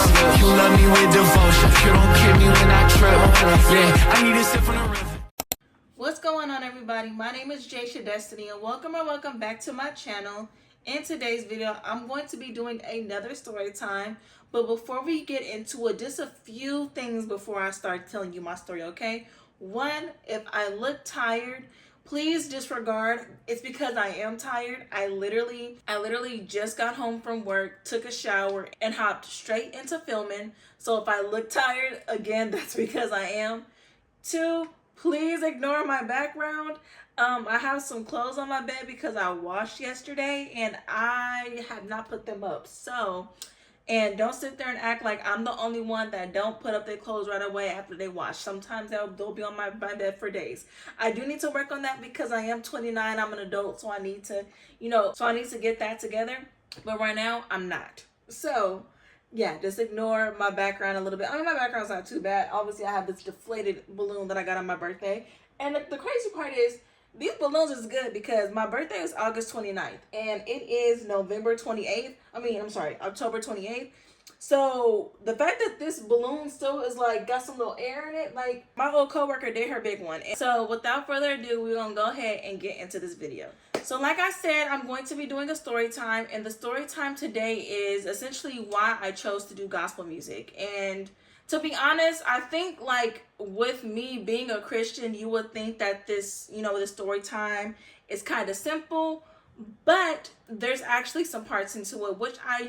slip. You love me with devotion. You don't kill me when I trip. Yeah, I need a sip from the river. What's going on, everybody? My name is JaeciaDestiny, and welcome back to my channel. In today's video, I'm going to be doing another story time. But before we get into it, just a few things before I start telling you my story, okay? One, if I look tired, please disregard. It's because I am tired. I literally just got home from work, took a shower, and hopped straight into filming. So if I look tired, again, that's because I am. Two, please ignore my background. I have some clothes on my bed because I washed yesterday and I have not put them up. And don't sit there and act like I'm the only one that don't put up their clothes right away after they wash. Sometimes they'll be on my bed for days. I do need to work on that because I am 29. I'm an adult, so I need to, get that together. But right now, I'm not. So, yeah, just ignore my background a little bit. I mean, my background's not too bad. Obviously, I have this deflated balloon that I got on my birthday. And the crazy part is, these balloons is good because my birthday is August 29th and it is October 28th. So the fact that this balloon still is like got some little air in it, like my old coworker did her big one. And so without further ado, we're gonna go ahead and get into this video. So like I said, I'm going to be doing a story time, and the story time today is essentially why I chose to do gospel music. And to be honest, I think like with me being a Christian, you would think that this, this story time is kind of simple, but there's actually some parts into it which I,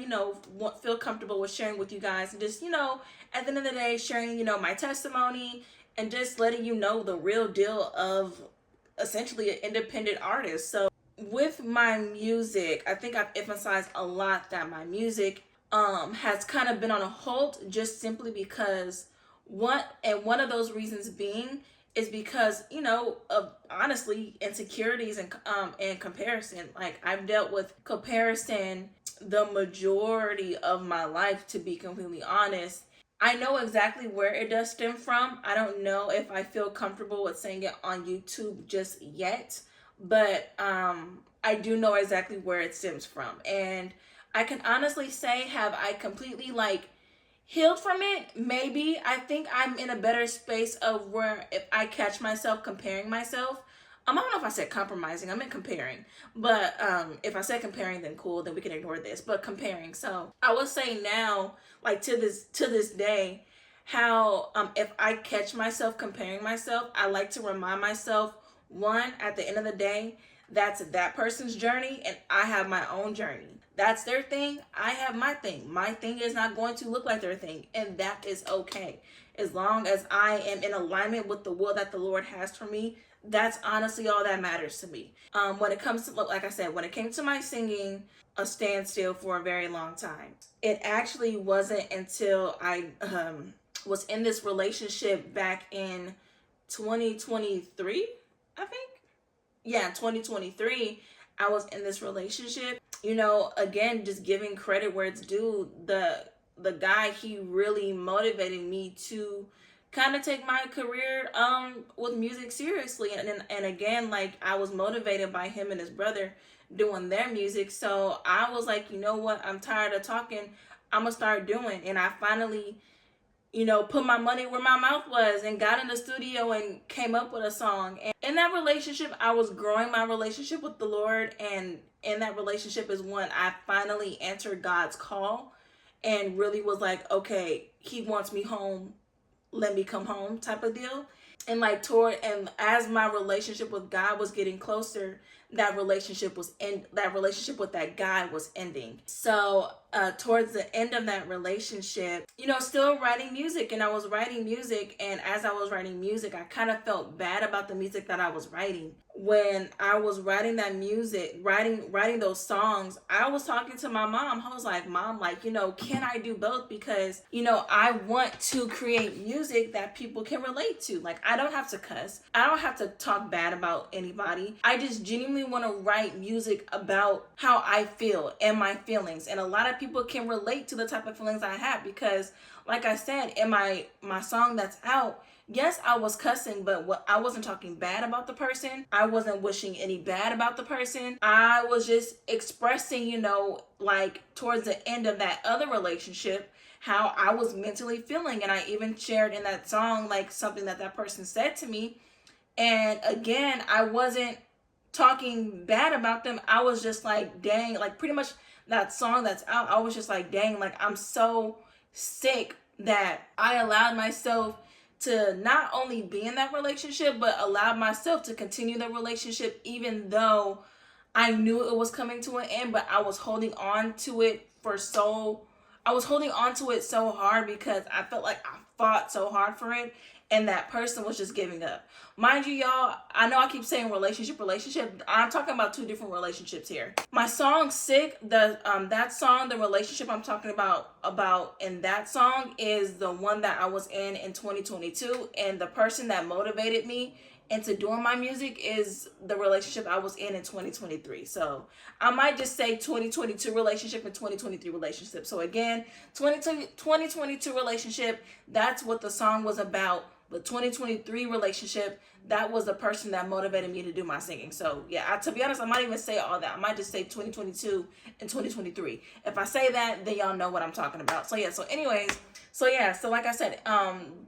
feel comfortable with sharing with you guys, and just, at the end of the day, sharing, my testimony and just letting you know the real deal of essentially an independent artist. So with my music, I think I've emphasized a lot that my music has kind of been on a halt, just simply because one of those reasons being is because of honestly insecurities and comparison. Like, I've dealt with comparison the majority of my life, to be completely honest. I know exactly where it does stem from. I don't know if I feel comfortable with saying it on YouTube just yet, but I do know exactly where it stems from. And I can honestly say, have I completely healed from it? Maybe. I think I'm in a better space of where if I catch myself comparing myself, I don't know if I said compromising, I meant comparing. But if I said comparing, then cool, then we can ignore this. But comparing. So I would say now, to this day, how if I catch myself comparing myself, I like to remind myself, one, at the end of the day, that's that person's journey and I have my own journey. That's their thing, I have my thing. My thing is not going to look like their thing, and that is okay. As long as I am in alignment with the will that the Lord has for me, that's honestly all that matters to me. When it comes to, like I said, when it came to my singing, a standstill for a very long time. It actually wasn't until I was in this relationship back in 2023, I think. Yeah, 2023, I was in this relationship. Again, just giving credit where it's due. The guy, he really motivated me to kind of take my career with music seriously. And again, I was motivated by him and his brother doing their music. So I was like, you know what? I'm tired of talking. I'm going to start doing. And I finally, put my money where my mouth was and got in the studio and came up with a song. And in that relationship, I was growing my relationship with the Lord. And in that relationship is when I finally answered God's call and really was like, okay, he wants me home, let me come home type of deal. And as my relationship with God was getting closer, that relationship with that guy was ending. So towards the end of that relationship, still writing music, and I was writing music, and as I was writing music, I kind of felt bad about the music that I was writing. When I was writing that music, writing those songs, I was talking to my mom. I was like, Mom, can I do both? Because, I want to create music that people can relate to. I don't have to cuss. I don't have to talk bad about anybody. I just genuinely want to write music about how I feel and my feelings. And a lot of people can relate to the type of feelings I have because, like I said, in my song that's out, yes, I was cussing, but I wasn't talking bad about the person. I wasn't wishing any bad about the person. I was just expressing, towards the end of that other relationship, how I was mentally feeling. And I even shared in that song like something that that person said to me. And again, I wasn't talking bad about them. I was just like, dang, like pretty much that song that's out, I was just like, dang, like I'm so sick that I allowed myself to not only be in that relationship, but allowed myself to continue the relationship, even though I knew it was coming to an end. But I was holding on to it I was holding on to it so hard because I felt like I fought so hard for it, and that person was just giving up. Mind you, y'all, I know I keep saying relationship. I'm talking about two different relationships here. My song Sick, that song, the relationship I'm talking about in that song is the one that I was in 2022, and the person that motivated me into doing my music is the relationship I was in 2023. So I might just say 2022 relationship and 2023 relationship. So again, 2022 relationship, that's what the song was about. The 2023 relationship, that was the person that motivated me to do my singing. So yeah, to be honest, I might even say all that. I might just say 2022 and 2023. If I say that, then y'all know what I'm talking about. So yeah, so anyways, so like I said,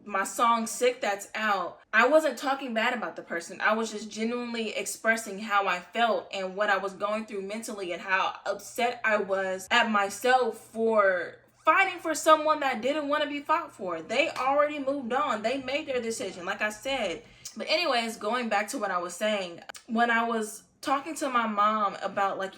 my song Sick that's out, I wasn't talking bad about the person. I was just genuinely expressing how I felt and what I was going through mentally, and how upset I was at myself for fighting for someone that didn't want to be fought for. They already moved on. They made their decision, like I said. But anyways, going back to what I was saying, when I was talking to my mom about like,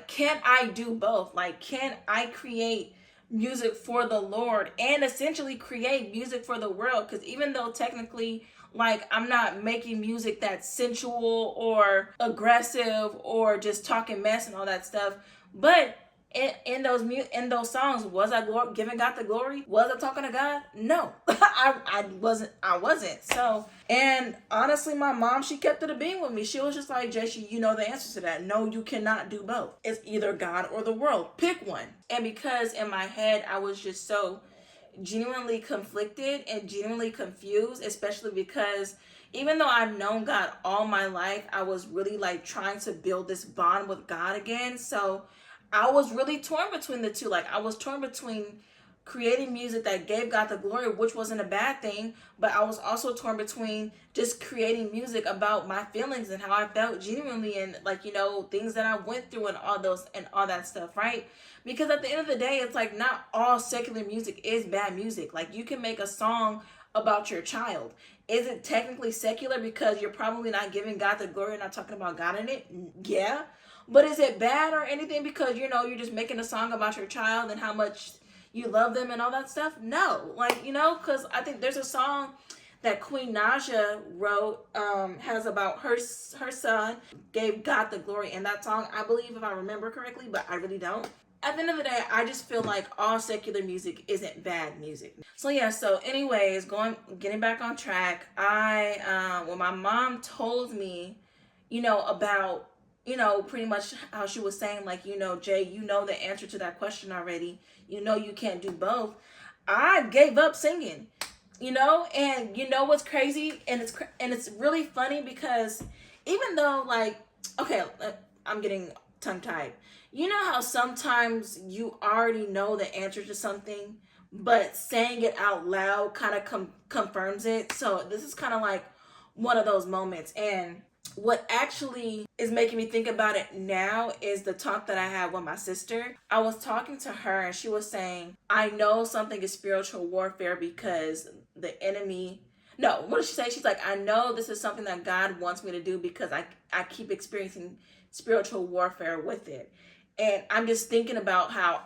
can I do both? Like, can I create music for the Lord and essentially create music for the world? Because even though technically, like, I'm not making music that's sensual or aggressive or just talking mess and all that stuff, but in those songs, was I giving God the glory? Was I talking to God? No, I wasn't. So, and honestly, my mom, she kept it a being with me. She was just like, Jaeci, you know the answer to that. No, you cannot do both. It's either God or the world. Pick one. And because in my head, I was just so genuinely conflicted and genuinely confused, especially because even though I've known God all my life, I was really like trying to build this bond with God again. So I was really torn between the two. Like, I was torn between creating music that gave God the glory, which wasn't a bad thing, but I was also torn between just creating music about my feelings and how I felt genuinely, and like, things that I went through and all that stuff, right? Because at the end of the day, it's like not all secular music is bad music. Like, you can make a song about your child. Is it technically secular because you're probably not giving God the glory and not talking about God in it? Yeah. But is it bad or anything because, you're just making a song about your child and how much you love them and all that stuff? No. Like, because I think there's a song that Queen Naja wrote, has about her son gave God the glory in that song, I believe, if I remember correctly, but I really don't. At the end of the day, I just feel like all secular music isn't bad music. So yeah, so anyways, getting back on track, when my mom told me, about pretty much how she was saying, like, Jay, the answer to that question already. You can't do both. I gave up singing, and what's crazy, and it's really funny because even though, like, okay, I'm getting tongue-tied. You know how sometimes you already know the answer to something, but saying it out loud kind of confirms it. So this is kind of like one of those moments. And what actually is making me think about it now is the talk that I had with my sister. I was talking to her and she was saying, I know something is spiritual warfare because the enemy... No, what did she say? She's like, I know this is something that God wants me to do because I keep experiencing spiritual warfare with it. And I'm just thinking about how,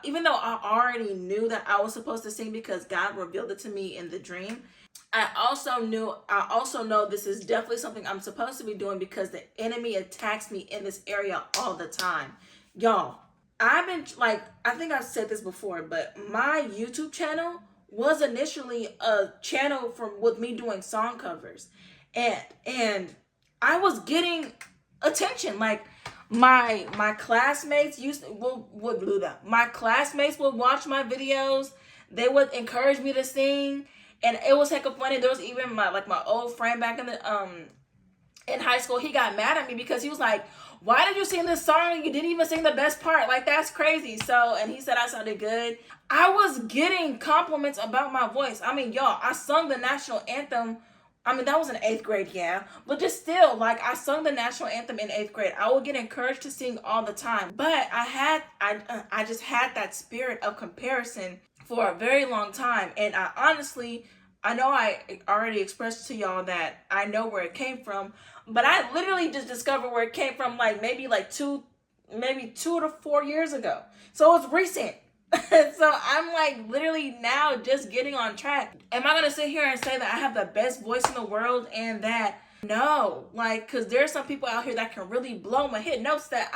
even though I already knew that I was supposed to sing because God revealed it to me in the dream, I also know this is definitely something I'm supposed to be doing because the enemy attacks me in this area all the time. Y'all, I've been, like, I think I've said this before, but my YouTube channel was initially a channel with me doing song covers. And I was getting attention. Like, my classmates would do that. My classmates would watch my videos. They would encourage me to sing, and it was hecka funny. There was even my old friend back in the in high school, he got mad at me because he was like, why did you sing this song and you didn't even sing the best part? Like, that's crazy. So, and he said I sounded good. I was getting compliments about my voice. I mean, y'all, I sung the national anthem. I mean, that was in 8th grade, yeah. But just still, like, I sung the national anthem in 8th grade. I would get encouraged to sing all the time. But I just had that spirit of comparison for a very long time. And I honestly, I know I already expressed to y'all that I know where it came from. But I literally just discovered where it came from, like, maybe 2 to 4 years ago. So it's recent. So I'm like literally now just getting on track. Am I gonna sit here and say that I have the best voice in the world and that no, like, because there's some people out here that can really blow my hit notes that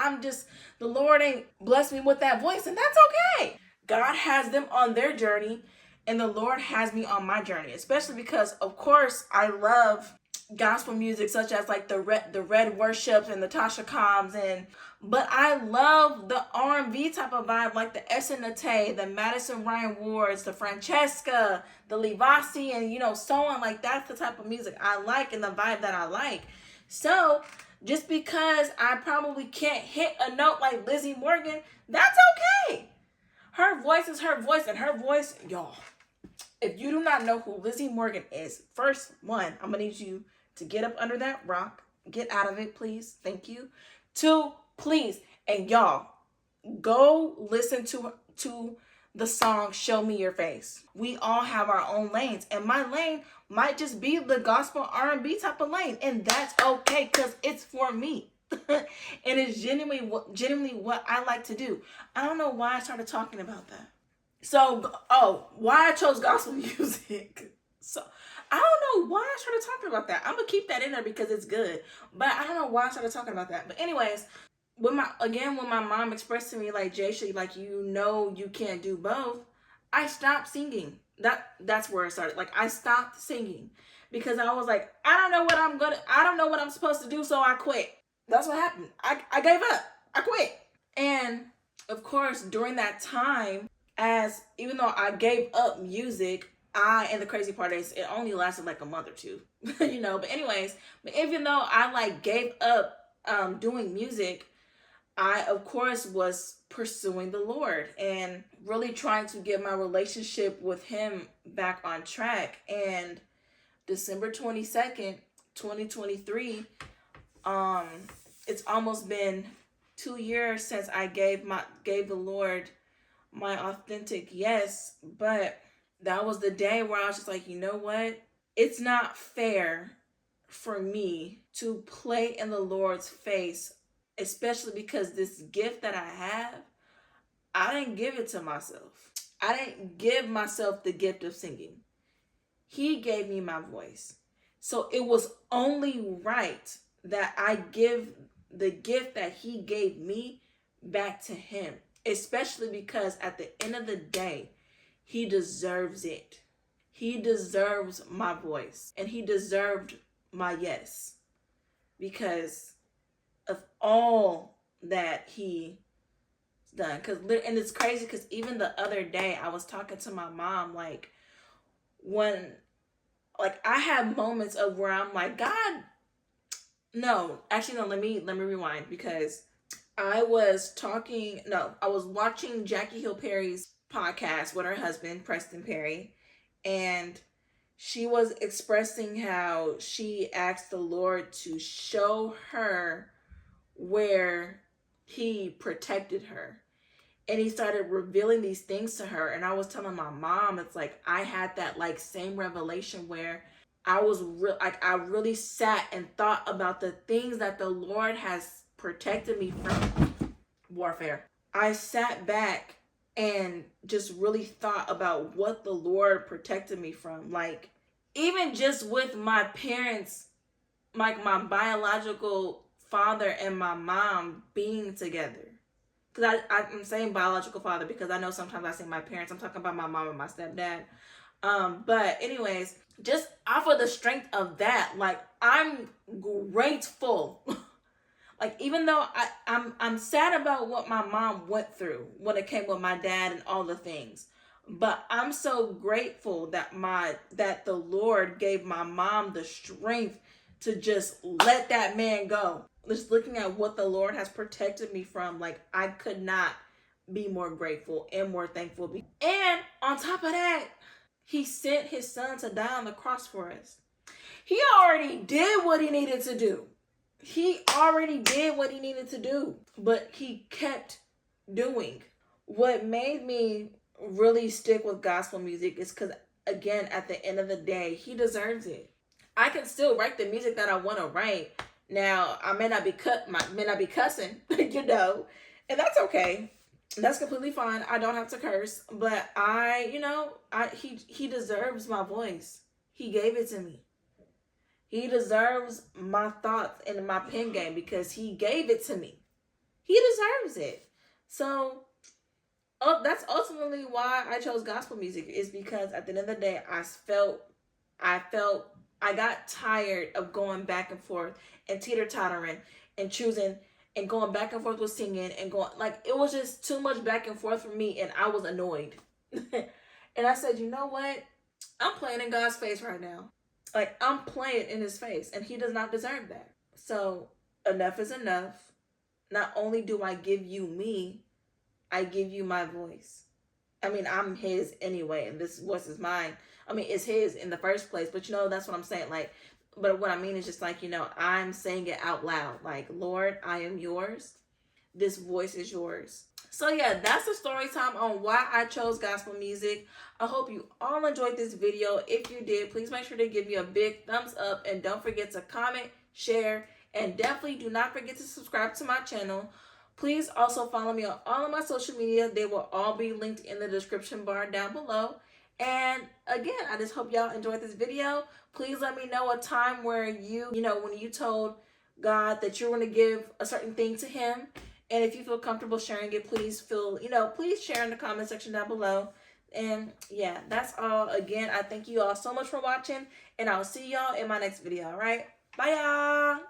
the Lord ain't blessed me with that voice, and that's okay. God has them on their journey and the Lord has me on my journey, especially because of course I love gospel music such as like the Red Worships and the Tasha Cobbs, but I love the R&B type of vibe like the Esinate, the Madison Ryan Wards, the Francesca, the Livasi, and so on. Like, that's the type of music I like and the vibe that I like. So just because I probably can't hit a note like Lizzie Morgan, that's okay. Her voice is her voice, and her voice, y'all, if you do not know who Lizzie Morgan is, first one, I'm gonna need you to get up under that rock. Get out of it, please. Thank you. 2, please. And y'all, go listen to the song Show Me Your Face. We all have our own lanes. And my lane might just be the gospel R&B type of lane. And that's okay because it's for me. And it's genuinely what I like to do. I don't know why I started talking about that. So, why I chose gospel music. So, I don't know why I started talking about that. I'm going to keep that in there because it's good. But I don't know why I started talking about that. But anyways, when my mom expressed to me, like, Jacia, like, you can't do both, I stopped singing. That's where it started. Like, I stopped singing because I was like, I don't know what I'm supposed to do, so I quit. That's what happened. I gave up. I quit. And, of course, during that time, even though I gave up music, and the crazy part is it only lasted like a month or 2, but even though I like gave up doing music, I of course was pursuing the Lord and really trying to get my relationship with him back on track. And December 22nd, 2023, it's almost been 2 years since I gave the Lord my authentic yes. But that was the day where I was just like, you know what? It's not fair for me to play in the Lord's face, especially because this gift that I have, I didn't give it to myself. I didn't give myself the gift of singing. He gave me my voice. So it was only right that I give the gift that he gave me back to him, especially because at the end of the day, he deserves it. He deserves my voice, and he deserved my yes because of all that he done. And it's crazy because even the other day I was talking to my mom, like, when, like, I have moments of where I'm like, God, no, actually, no, let me rewind, because I was watching Jackie Hill Perry's podcast with her husband, Preston Perry, and she was expressing how she asked the Lord to show her where he protected her. And he started revealing these things to her. And I was telling my mom, it's like I had that like same revelation where I really sat and thought about the things that the Lord has protected me from. Warfare. I sat back and just really thought about what the Lord protected me from. Like, even just with my parents, like my biological father and my mom being together. Because I'm saying biological father because I know sometimes I say my parents. I'm talking about my mom and my stepdad. But anyways, just off of the strength of that, like, I'm grateful. Like, even though I'm sad about what my mom went through when it came with my dad and all the things, but I'm so grateful that the Lord gave my mom the strength to just let that man go. Just looking at what the Lord has protected me from, like, I could not be more grateful and more thankful. And on top of that, he sent his son to die on the cross for us. He already did what he needed to do. He already did what he needed to do, but he kept doing. What made me really stick with gospel music is because, again, at the end of the day, he deserves it. I can still write the music that I want to write. Now, I may not be cussing, you know, and that's okay. That's completely fine. I don't have to curse, but he deserves my voice. He gave it to me. He deserves my thoughts and my pen game because he gave it to me. He deserves it. So, that's ultimately why I chose gospel music, is because at the end of the day, I got tired of going back and forth and teeter-tottering and choosing and going back and forth with singing and going, like, it was just too much back and forth for me, and I was annoyed. And I said, you know what? I'm playing in God's face right now. Like, I'm playing in his face, and he does not deserve that. So, enough is enough. Not only do I give you me, I give you my voice. I mean, I'm his anyway, and this voice is mine. I mean, it's his in the first place, but that's what I'm saying. Like, but what I mean is just like, I'm saying it out loud. Like, Lord, I am yours. This voice is yours. So yeah, that's the story time on why I chose gospel music. I hope you all enjoyed this video. If you did, please make sure to give me a big thumbs up, and don't forget to comment, share, and definitely do not forget to subscribe to my channel. Please also follow me on all of my social media. They will all be linked in the description bar down below. And again, I just hope y'all enjoyed this video. Please let me know a time where when you told God that you're going to give a certain thing to him. And if you feel comfortable sharing it, please share in the comment section down below. And yeah, that's all. Again, I thank you all so much for watching, and I'll see y'all in my next video. All right. Bye, y'all.